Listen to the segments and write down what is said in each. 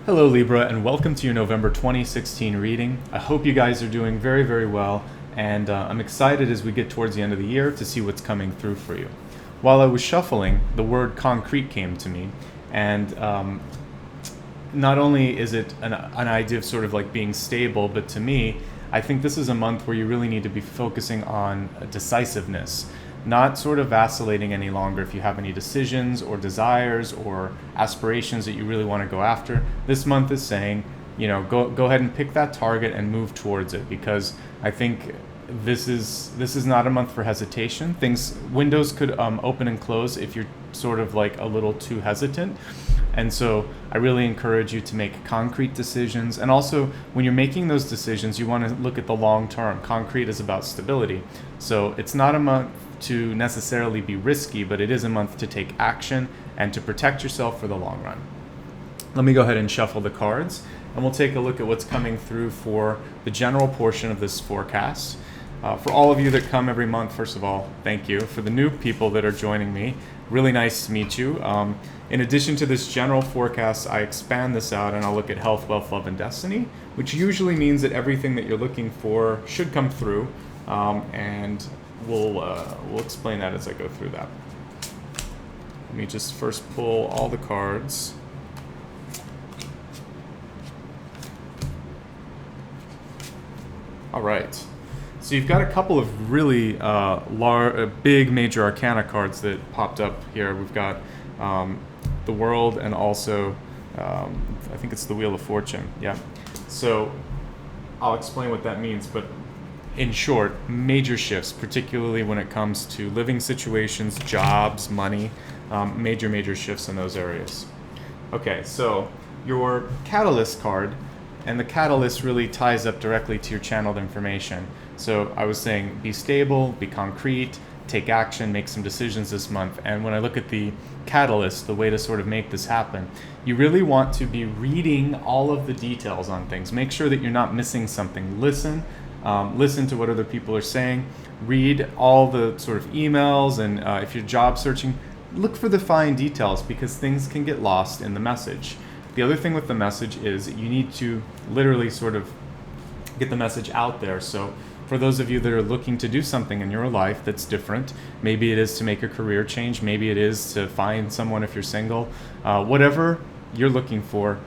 Hello Libra, and welcome to your November 2016 reading. I hope you guys are doing very, very well, and I'm excited as we get towards the end of the year to see what's coming through for you. While I was shuffling, the word concrete came to me, and not only is it an idea of sort of like being stable, but to me, I think this is a month where you really need to be focusing on decisiveness, not sort of vacillating any longer if you have any decisions or desires or aspirations that you really want to go after. This month is saying, go ahead and pick that target and move towards it, because I think this is not a month for hesitation. Windows could open and close if you're sort of like a little too hesitant. And so I really encourage you to make concrete decisions. And also, when you're making those decisions, you want to look at the long term. Concrete is about stability. So it's not a month to necessarily be risky, but it is a month to take action and to protect yourself for the long run. Let me go ahead and shuffle the cards, and we'll take a look at what's coming through for the general portion of this forecast. For all of you that come every month, first of all, thank you. For the new people that are joining me, really nice to meet you. In addition to this general forecast, I expand this out and I'll look at health, wealth, love, and destiny, which usually means that everything that you're looking for should come through, and we'll explain that as I go through that. Let me just first pull all the cards. All right. So you've got a couple of really big major arcana cards that popped up here. We've got the World and also I think it's the Wheel of Fortune. Yeah. So I'll explain what that means, but in short, major shifts, particularly when it comes to living situations, jobs, money, major shifts in those areas. Okay, so your Catalyst card, and the Catalyst really ties up directly to your channeled information. So I was saying be stable, be concrete, take action, make some decisions this month. And when I look at the Catalyst, the way to sort of make this happen, you really want to be reading all of the details on things. Make sure that you're not missing something. Listen to what other people are saying. Read all the sort of emails, and if you're job searching, look for the fine details, because things can get lost in the message. The other thing with the message is you need to literally sort of get the message out there. So for those of you that are looking to do something in your life that's different, maybe it is to make a career change, maybe it is to find someone if you're single, whatever you're looking for,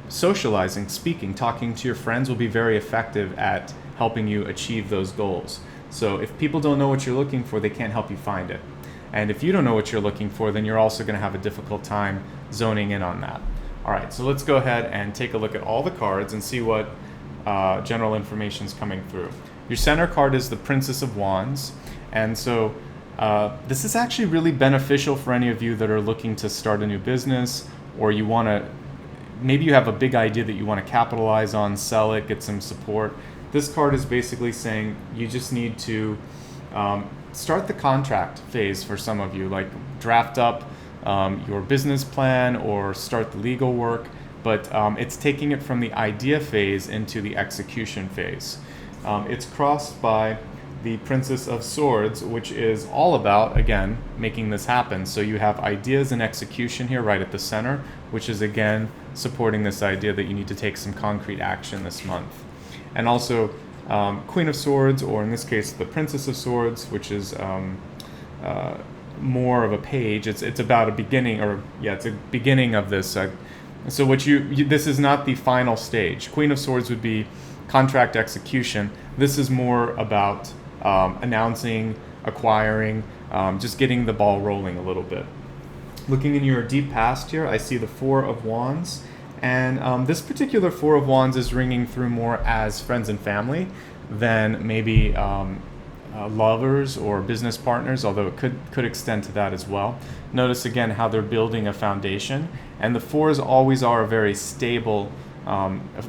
socializing, speaking, talking to your friends will be very effective at helping you achieve those goals. So if people don't know what you're looking for, they can't help you find it. And if you don't know what you're looking for, then you're also going to have a difficult time zoning in on that. All right, so let's go ahead and take a look at all the cards and see what general information is coming through. Your center card is the Princess of Wands, and so this is actually really beneficial for any of you that are looking to start a new business, or you want to, maybe you have a big idea that you want to capitalize on, sell it, get some support. This card is basically saying you just need to start the contract phase for some of you, like draft up your business plan or start the legal work, but it's taking it from the idea phase into the execution phase. It's crossed by the Princess of Swords, which is all about, again, making this happen. So you have ideas and execution here right at the center, which is, again, supporting this idea that you need to take some concrete action this month. And also Queen of Swords, or in this case, the Princess of Swords, which is more of a page. It's about a beginning, it's a beginning of this. So this is not the final stage. Queen of Swords would be contract execution. This is more about announcing, acquiring, just getting the ball rolling a little bit. Looking in your deep past here, I see the Four of Wands, and this particular Four of Wands is ringing through more as friends and family than maybe lovers or business partners, although it could extend to that as well. Notice again how they're building a foundation, and the fours always are a very stable,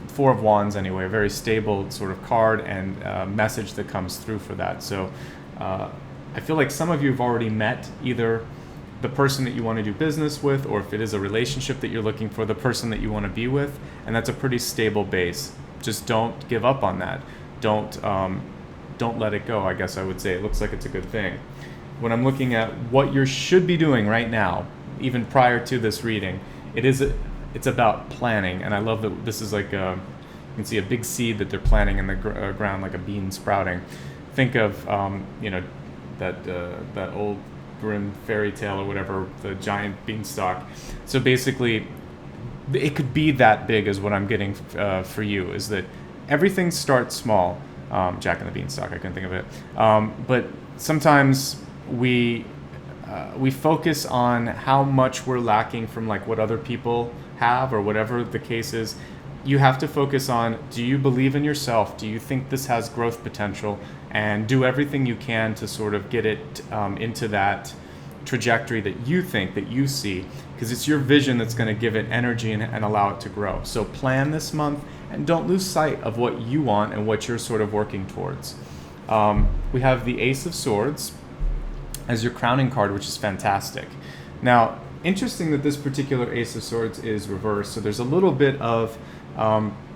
Four of Wands anyway, a very stable sort of card and message that comes through for that. So I feel like some of you have already met either the person that you want to do business with, or if it is a relationship that you're looking for, the person that you want to be with, and that's a pretty stable base. Just don't give up on that. Don't let it go, I guess I would say. It looks like it's a good thing. When I'm looking at what you should be doing right now, even prior to this reading, it is it's about planning. And I love that this is like you can see a big seed that they're planting in the ground, like a bean sprouting. Think of that old Grimm fairy tale or whatever, the giant beanstalk. So basically, it could be that big, is what I'm getting for you, is that everything starts small. Jack and the Beanstalk, I couldn't think of it. But sometimes we focus on how much we're lacking from like what other people have or whatever the case is. You have to focus on, do you believe in yourself? Do you think this has growth potential? And do everything you can to sort of get it into that trajectory that you think, that you see, because it's your vision that's going to give it energy and allow it to grow. So plan this month and don't lose sight of what you want and what you're sort of working towards. We have the Ace of Swords as your crowning card, which is fantastic. Now, interesting that this particular Ace of Swords is reversed, so there's a little bit of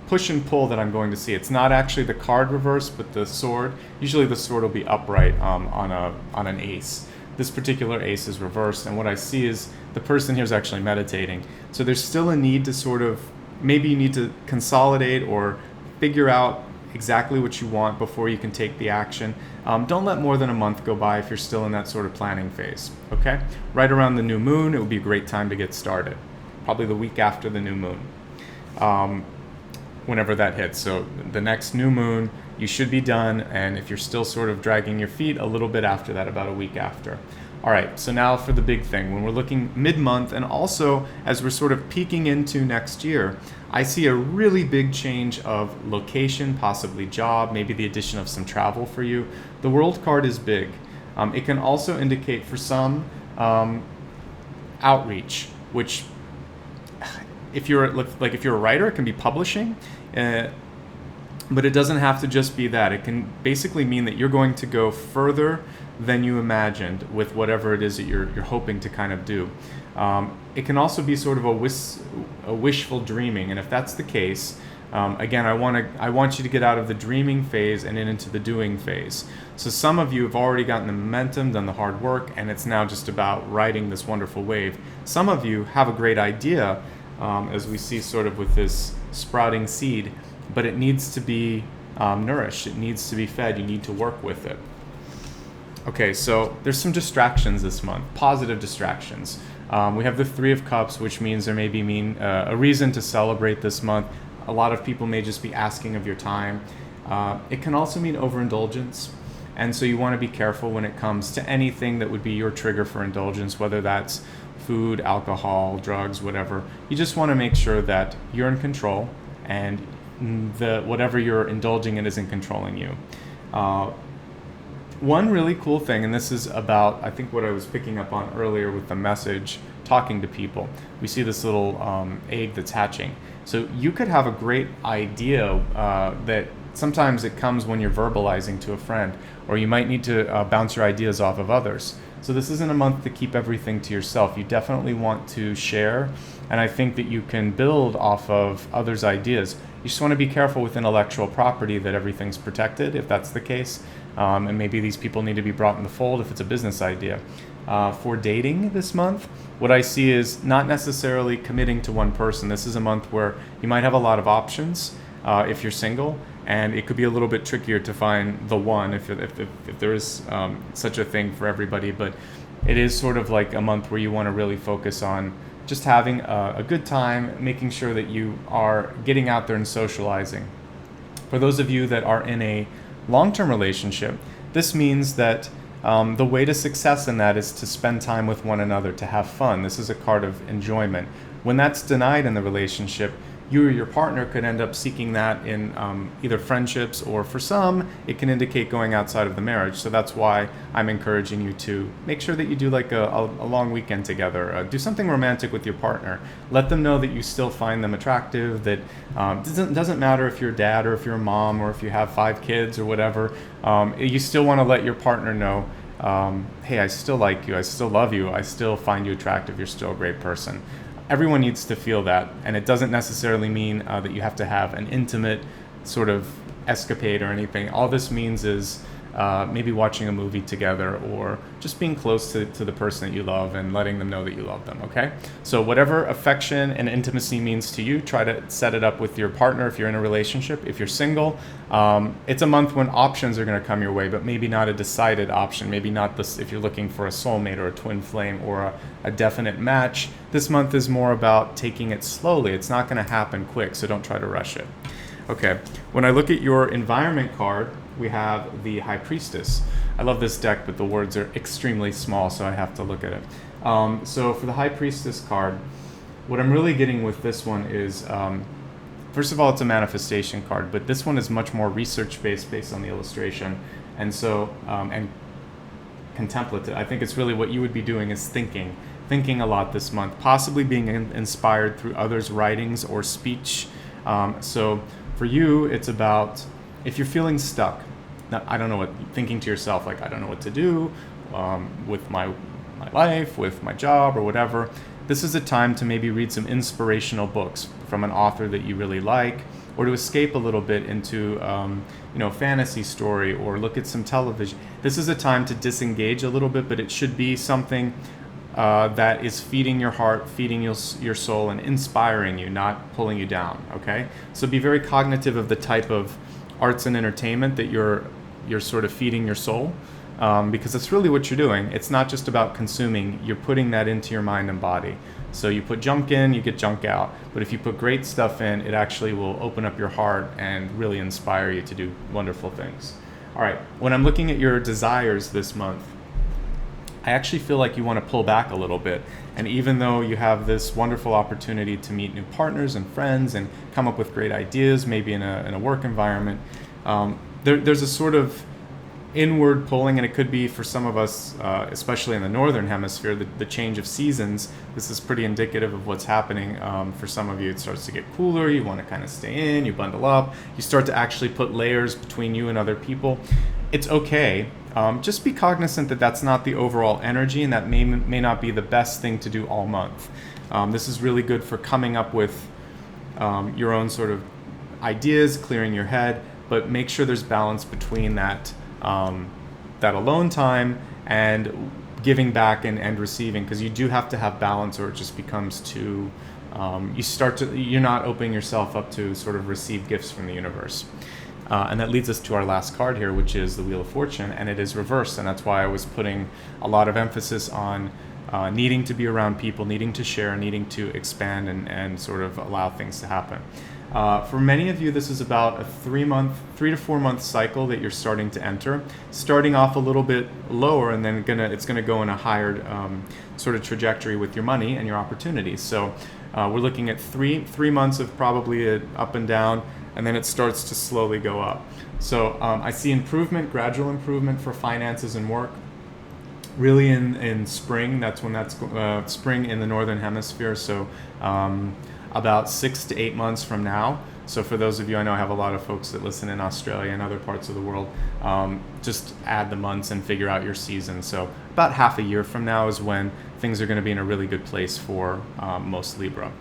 push and pull that I'm going to see. It's not actually the card reversed, but the sword. Usually the sword will be upright on an ace. This particular ace is reversed, and what I see is the person here is actually meditating. So there's still a need to sort of, maybe you need to consolidate or figure out exactly what you want before you can take the action. Don't let more than a month go by if you're still in that sort of planning phase, okay? Right around the new moon, it would be a great time to get started. Probably the week after the new moon, whenever that hits. So the next new moon, you should be done, and if you're still sort of dragging your feet, a little bit after that, about a week after. All right, so now for the big thing. When we're looking mid-month, and also as we're sort of peeking into next year, I see a really big change of location, possibly job, maybe the addition of some travel for you. The World card is big. It can also indicate for some outreach, which if you're a writer, it can be publishing. But it doesn't have to just be that. It can basically mean that you're going to go further than you imagined with whatever it is that you're hoping to kind of do. It can also be sort of a wishful dreaming, and if that's the case, again, I want you to get out of the dreaming phase and into the doing phase. So some of you have already gotten the momentum, done the hard work, and it's now just about riding this wonderful wave. Some of you have a great idea, as we see sort of with this sprouting seed, but it needs to be nourished. It needs to be fed. You need to work with it. Okay, so there's some distractions this month, positive distractions. We have the Three of Cups, which means there may be a reason to celebrate this month. A lot of people may just be asking of your time. It can also mean overindulgence, and so you want to be careful when it comes to anything that would be your trigger for indulgence, whether that's food, alcohol, drugs, whatever. You just want to make sure that you're in control and whatever you're indulging in isn't controlling you. One really cool thing, and this is about, I think, what I was picking up on earlier with the message, talking to people. We see this little egg that's hatching. So you could have a great idea that sometimes it comes when you're verbalizing to a friend, or you might need to bounce your ideas off of others. So this isn't a month to keep everything to yourself. You definitely want to share, and I think that you can build off of others' ideas. You just want to be careful with intellectual property that everything's protected, if that's the case. And maybe these people need to be brought in the fold if it's a business idea. For dating this month, what I see is not necessarily committing to one person. This is a month where you might have a lot of options if you're single, and it could be a little bit trickier to find the one if there is such a thing for everybody. But it is sort of like a month where you want to really focus on just having a good time, making sure that you are getting out there and socializing. For those of you that are in a long-term relationship, this means that the way to success in that is to spend time with one another, to have fun. This is a card of enjoyment. When that's denied in the relationship, you or your partner could end up seeking that in either friendships, or for some, it can indicate going outside of the marriage. So that's why I'm encouraging you to make sure that you do like a long weekend together. Do something romantic with your partner. Let them know that you still find them attractive, that doesn't matter if you're a dad or if you're a mom or if you have 5 kids or whatever. You still want to let your partner know, hey, I still like you, I still love you, I still find you attractive, you're still a great person. Everyone needs to feel that, and it doesn't necessarily mean that you have to have an intimate sort of escapade or anything. All this means is maybe watching a movie together, or just being close to the person that you love and letting them know that you love them, okay? So whatever affection and intimacy means to you, try to set it up with your partner if you're in a relationship. If you're single, it's a month when options are going to come your way, but maybe not a decided option. Maybe not this if you're looking for a soulmate or a twin flame or a definite match. This month is more about taking it slowly. It's not going to happen quick, so don't try to rush it. Okay, when I look at your environment card, we have the High Priestess. I love this deck, but the words are extremely small, so I have to look at it. So for the High Priestess card, what I'm really getting with this one is, first of all, it's a manifestation card, but this one is much more research-based based on the illustration, and so, and contemplative. I think it's really what you would be doing is thinking a lot this month, possibly being inspired through others' writings or speech. So for you, it's about if you're feeling stuck, I don't know what, thinking to yourself, like, I don't know what to do with my life, with my job, or whatever. This is a time to maybe read some inspirational books from an author that you really like, or to escape a little bit into, fantasy story, or look at some television. This is a time to disengage a little bit, but it should be something that is feeding your heart, feeding your soul, and inspiring you, not pulling you down, okay? So be very cognitive of the type of arts and entertainment that you're sort of feeding your soul, because that's really what you're doing. It's not just about consuming, you're putting that into your mind and body. So you put junk in, you get junk out. But if you put great stuff in, it actually will open up your heart and really inspire you to do wonderful things. All right, when I'm looking at your desires this month, I actually feel like you want to pull back a little bit. And even though you have this wonderful opportunity to meet new partners and friends and come up with great ideas, maybe in a work environment, there's a sort of inward pulling, and it could be for some of us, especially in the northern hemisphere, the change of seasons. This is pretty indicative of what's happening. For some of you, it starts to get cooler, you want to kind of stay in, you bundle up, you start to actually put layers between you and other people. It's okay. Just be cognizant that that's not the overall energy, and that may not be the best thing to do all month. This is really good for coming up with your own sort of ideas, clearing your head, but make sure there's balance between that alone time and giving back and receiving, because you do have to have balance, or it just becomes too, you're not opening yourself up to sort of receive gifts from the universe. And that leads us to our last card here, which is the Wheel of Fortune, and it is reversed, and that's why I was putting a lot of emphasis on needing to be around people, needing to share, needing to expand and sort of allow things to happen. For many of you, this is about a 3 to 4 month cycle that you're starting to enter, starting off a little bit lower, and then it's gonna go in a higher sort of trajectory with your money and your opportunities. So we're looking at three months of probably up and down, and then it starts to slowly go up. So I see improvement, gradual improvement for finances and work. Really in spring, that's when spring in the northern hemisphere. So about 6 to 8 months from now. So for those of you, I know I have a lot of folks that listen in Australia and other parts of the world, just add the months and figure out your season. So about half a year from now is when things are going to be in a really good place for most Libra.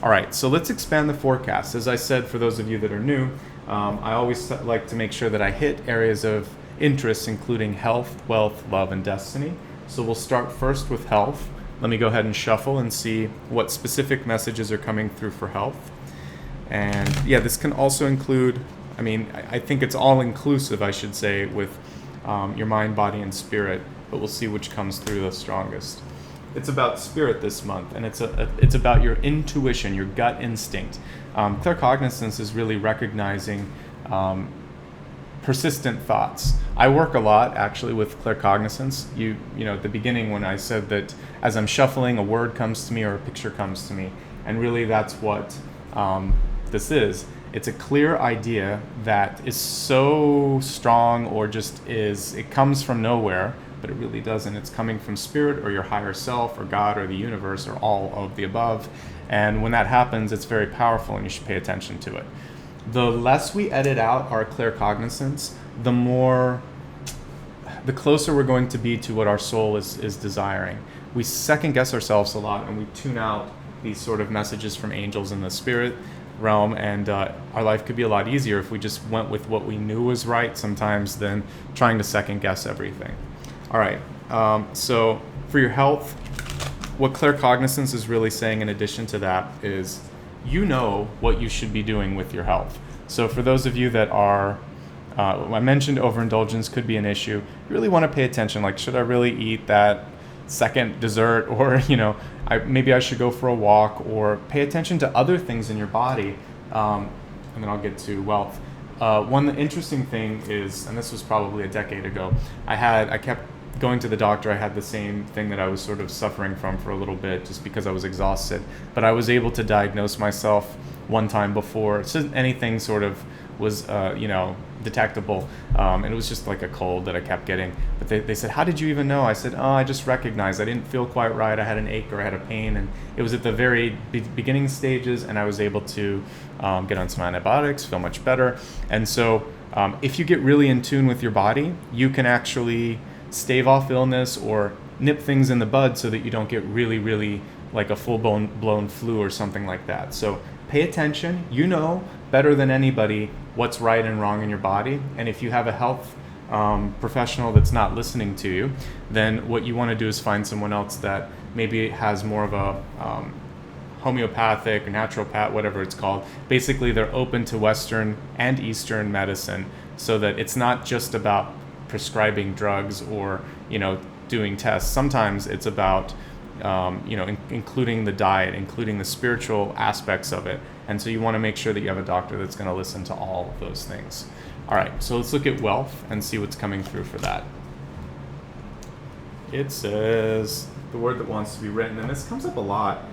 All right, so let's expand the forecast. As I said, for those of you that are new, I always like to make sure that I hit areas of interest, including health, wealth, love, and destiny. So we'll start first with health. Let me go ahead and shuffle and see what specific messages are coming through for health. And yeah, this can also include, I think it's all inclusive, I should say, with your mind, body, and spirit, but we'll see which comes through the strongest. It's about spirit this month, and it's about your intuition, your gut instinct. Claircognizance is really recognizing persistent thoughts. I work a lot actually with claircognizance. You know, at the beginning when I said that as I'm shuffling, a word comes to me or a picture comes to me, and really that's what this is. It's a clear idea that is so strong, or just it comes from nowhere, but it really doesn't. It's coming from spirit or your higher self or God or the universe or all of the above. And when that happens, it's very powerful, and you should pay attention to it. The less we edit out our claircognizance, the closer we're going to be to what our soul is desiring. We second guess ourselves a lot, and we tune out these sort of messages from angels and the spirit. realm, and our life could be a lot easier if we just went with what we knew was right sometimes than trying to second guess everything. All right, so for your health, what claircognizance is really saying in addition to that is you know what you should be doing with your health. So for those of you that are, I mentioned overindulgence could be an issue. You really want to pay attention, like should I really eat that second dessert, or maybe I should go for a walk, or pay attention to other things in your body. And then I'll get to wealth. One interesting thing is, and this was probably a decade ago, I kept going to the doctor. I had the same thing that I was sort of suffering from for a little bit just because I was exhausted, but I was able to diagnose myself one time before anything sort of was detectable, and it was just like a cold that I kept getting. But they said, how did you even know? I said, oh, I just recognized I didn't feel quite right. I had an ache or I had a pain, and it was at the very beginning stages, and I was able to get on some antibiotics, feel much better. And so if you get really in tune with your body, you can actually stave off illness or nip things in the bud so that you don't get really, really like a full-blown flu or something like that. So pay attention. You know better than anybody what's right and wrong in your body. And if you have a health professional that's not listening to you, then what you want to do is find someone else that maybe has more of a homeopathic or naturopath, whatever it's called. Basically, they're open to Western and Eastern medicine, so that it's not just about prescribing drugs or doing tests. Sometimes it's about including the diet, including the spiritual aspects of it. And so you want to make sure that you have a doctor that's going to listen to all of those things. All right, so let's look at wealth and see what's coming through for that. It says the word that wants to be written, and this comes up a lot.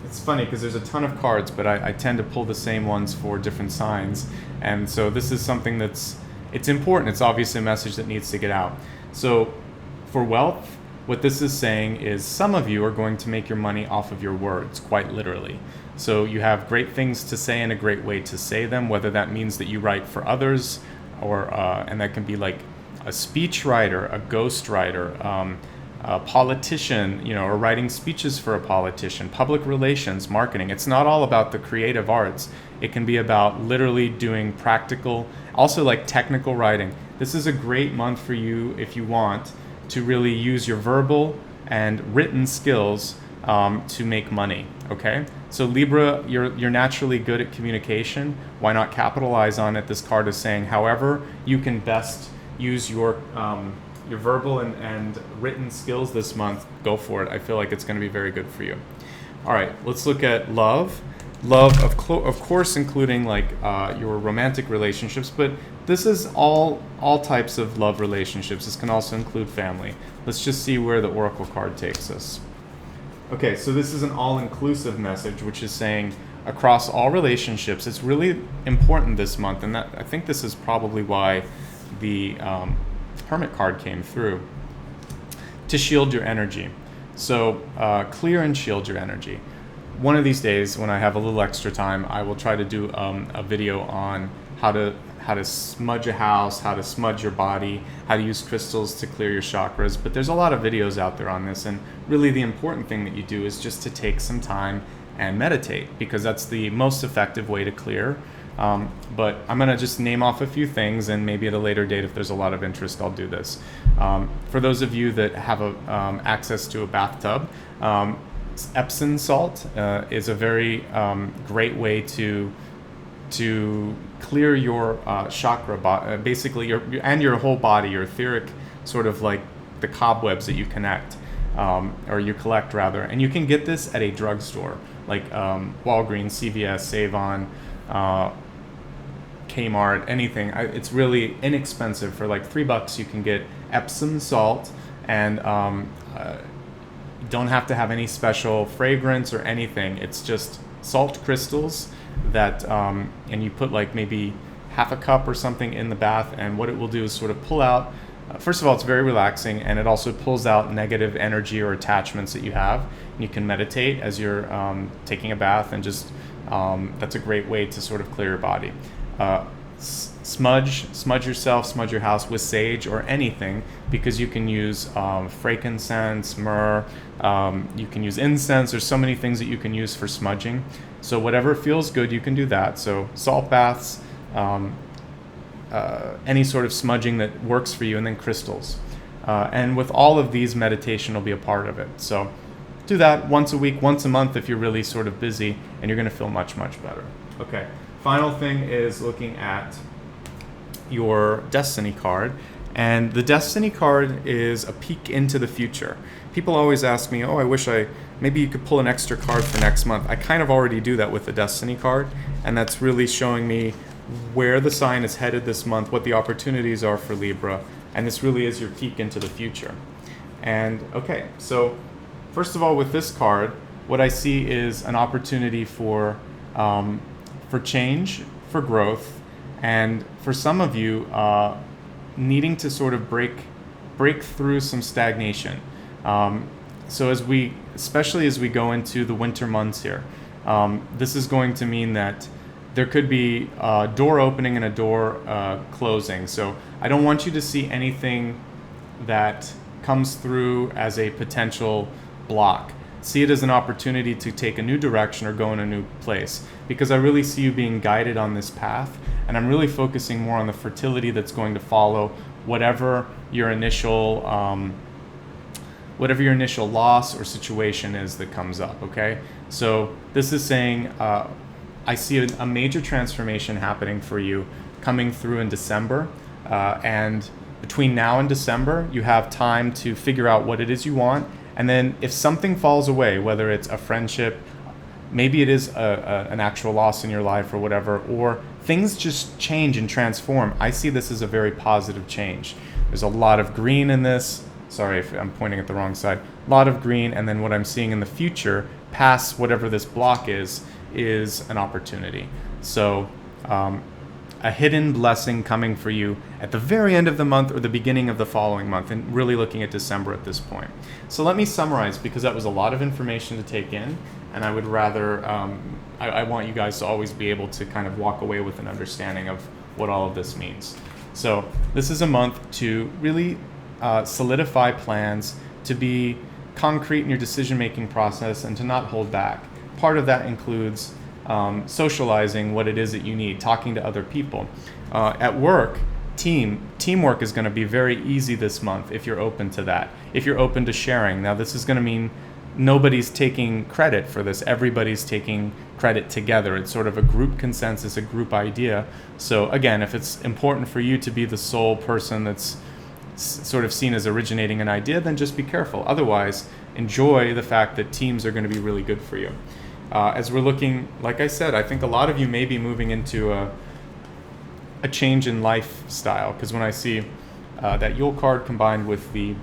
It's funny because there's a ton of cards, but I tend to pull the same ones for different signs. And so this is something it's important. It's obviously a message that needs to get out. So for wealth, what this is saying is some of you are going to make your money off of your words, quite literally. So you have great things to say and a great way to say them, whether that means that you write for others, or and that can be like a speech writer, a ghost writer, a politician, or writing speeches for a politician, public relations, marketing. It's not all about the creative arts. It can be about literally doing practical, also like technical writing. This is a great month for you if you want to really use your verbal and written skills to make money, okay? So Libra, you're naturally good at communication. Why not capitalize on it? This card is saying, however you can best use your verbal and written skills this month, go for it. I feel like it's going to be very good for you. All right, let's look at love. Love, of course, including like your romantic relationships, but this is all types of love relationships. This can also include family. Let's just see where the Oracle card takes us. Okay, so this is an all-inclusive message, which is saying across all relationships, it's really important this month, and I think this is probably why the Hermit card came through, to shield your energy. So clear and shield your energy. One of these days, when I have a little extra time, I will try to do a video on how to smudge a house, how to smudge your body, how to use crystals to clear your chakras. But there's a lot of videos out there on this, and really the important thing that you do is just to take some time and meditate, because that's the most effective way to clear. But I'm going to just name off a few things, and maybe at a later date, if there's a lot of interest, I'll do this. For those of you that have access to a bathtub, Epsom salt is a very great way to clear your chakra, basically your whole body, your etheric, sort of like the cobwebs that you connect, or you collect rather. And you can get this at a drugstore like Walgreens, CVS, Save-On, Kmart, anything. It's really inexpensive. For like $3 you can get Epsom salt, and don't have to have any special fragrance or anything. It's just salt crystals that and you put like maybe half a cup or something in the bath, and what it will do is sort of pull out, first of all, it's very relaxing, and it also pulls out negative energy or attachments that you have. And you can meditate as you're taking a bath, and just that's a great way to sort of clear your body. Smudge yourself, smudge your house with sage or anything, because you can use frankincense, myrrh, you can use incense. There's so many things that you can use for smudging. So whatever feels good, you can do that. So salt baths, any sort of smudging that works for you, and then crystals. And with all of these, meditation will be a part of it. So do that once a week, once a month if you're really sort of busy, and you're going to feel much, much better. Okay, final thing is looking at your destiny card. And the destiny card is a peek into the future. People always ask me, oh, I wish maybe you could pull an extra card for next month. I kind of already do that with the destiny card, and that's really showing me where the sign is headed this month, what the opportunities are for Libra, and this really is your peek into the future. And okay, so first of all, with this card, what I see is an opportunity for change, for growth, and for some of you, needing to sort of break through some stagnation. So especially as we go into the winter months here, this is going to mean that there could be a door opening and a door closing. So I don't want you to see anything that comes through as a potential block. See it as an opportunity to take a new direction or go in a new place, because I really see you being guided on this path, and I'm really focusing more on the fertility that's going to follow whatever your initial loss or situation is that comes up. Okay, so this is saying I see a major transformation happening for you coming through in December, and between now and December you have time to figure out what it is you want. And then if something falls away, whether it's a friendship, maybe it is an actual loss in your life or whatever, or things just change and transform, I see this as a very positive change. There's a lot of green in this. Sorry if I'm pointing at the wrong side. A lot of green, and then what I'm seeing in the future, past whatever this block is an opportunity. So a hidden blessing coming for you at the very end of the month or the beginning of the following month, and really looking at December at this point. So let me summarize, because that was a lot of information to take in, and I would rather, I want you guys to always be able to kind of walk away with an understanding of what all of this means. So this is a month to really solidify plans, to be concrete in your decision-making process, and to not hold back. Part of that includes socializing what it is that you need, talking to other people. At work, teamwork is going to be very easy this month if you're open to that, if you're open to sharing. Now, this is going to mean nobody's taking credit for this. Everybody's taking credit together. It's sort of a group consensus, a group idea. So again, if it's important for you to be the sole person that's sort of seen as originating an idea, then just be careful. Otherwise, enjoy the fact that teams are going to be really good for you. As we're looking, like I said, I think a lot of you may be moving into a change in lifestyle, because when I see that Yule card combined with the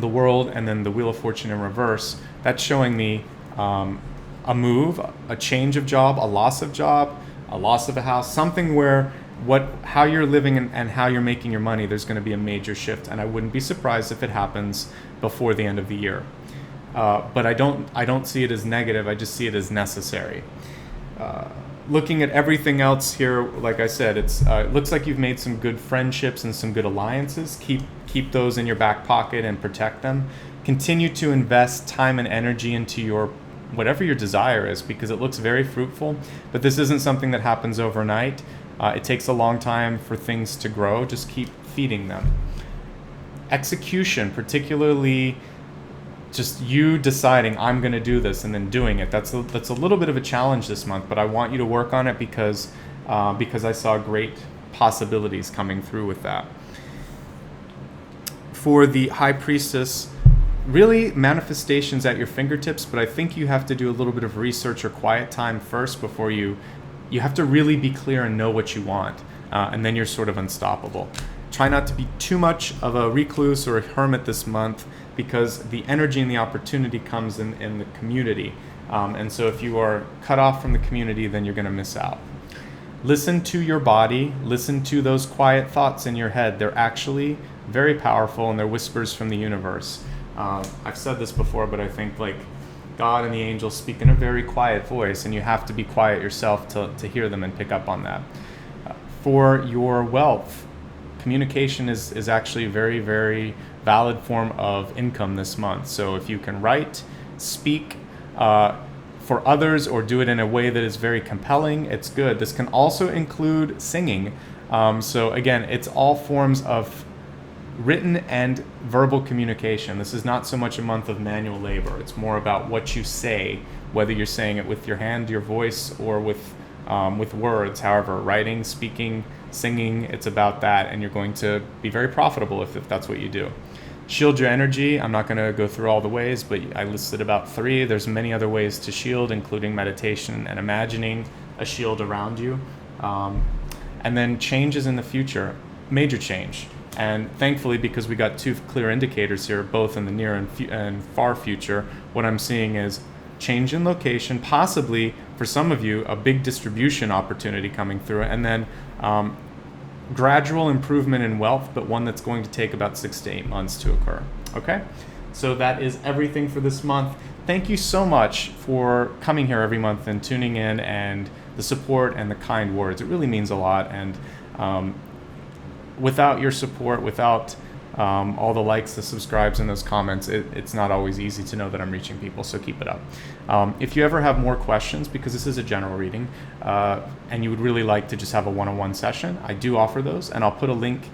World and then the Wheel of Fortune in reverse, that's showing me a move, a change of job, a loss of a house, something where how you're living and how you're making your money, there's going to be a major shift, and I wouldn't be surprised if it happens before the end of the year. But I don't see it as negative. I just see it as necessary. Looking at everything else here, like I said, it looks like you've made some good friendships and some good alliances. Keep those in your back pocket and protect them. Continue to invest time and energy into whatever your desire is, because it looks very fruitful. But this isn't something that happens overnight. It takes a long time for things to grow. Just keep feeding them. Execution, particularly just you deciding I'm going to do this and then doing it. That's a little bit of a challenge this month, but I want you to work on it because I saw great possibilities coming through with that. For the High Priestess, really manifestations at your fingertips, but I think you have to do a little bit of research or quiet time first before you have to really be clear and know what you want, and then you're sort of unstoppable. Try not to be too much of a recluse or a hermit this month, because the energy and the opportunity comes in the community. And so if you are cut off from the community, then you're going to miss out. Listen to your body. Listen to those quiet thoughts in your head. They're actually very powerful, and they're whispers from the universe. I've said this before, but I think like God and the angels speak in a very quiet voice, and you have to be quiet yourself to hear them and pick up on that. For your wealth, communication is actually a very, very valid form of income this month. So if you can write, speak, for others or do it in a way that is very compelling, it's good. This can also include singing. So again, it's all forms of written and verbal communication. This is not so much a month of manual labor. It's more about what you say, whether you're saying it with your hand, your voice, or with words. However, writing, speaking, singing, it's about that, and you're going to be very profitable if that's what you do. Shield your energy. I'm not going to go through all the ways, but I listed about 3. There's many other ways to shield, including meditation and imagining a shield around you. And then changes in the future, major change. And thankfully, because we got 2 clear indicators here, both in the near and far future, what I'm seeing is change in location, possibly for some of you, a big distribution opportunity coming through, and then gradual improvement in wealth, but one that's going to take about 6 to 8 months to occur. Okay? So that is everything for this month. Thank you so much for coming here every month and tuning in, and the support and the kind words. It really means a lot, and without your support, without all the likes, the subscribes, and those comments, it's not always easy to know that I'm reaching people, so keep it up. If you ever have more questions, because this is a general reading, and you would really like to just have a one-on-one session, I do offer those, and I'll put a link.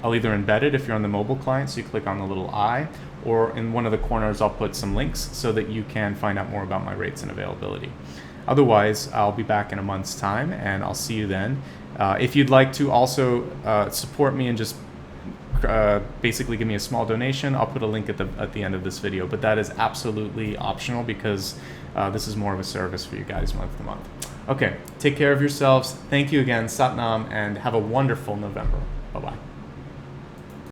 I'll either embed it if you're on the mobile client, so you click on the little I, or in one of the corners I'll put some links so that you can find out more about my rates and availability. Otherwise, I'll be back in a month's time, and I'll see you then. If you'd like to also support me and just basically give me a small donation, I'll put a link at the end of this video, but that is absolutely optional because this is more of a service for you guys month to month. Okay, take care of yourselves. Thank you again, Satnam, and have a wonderful November. Bye-bye.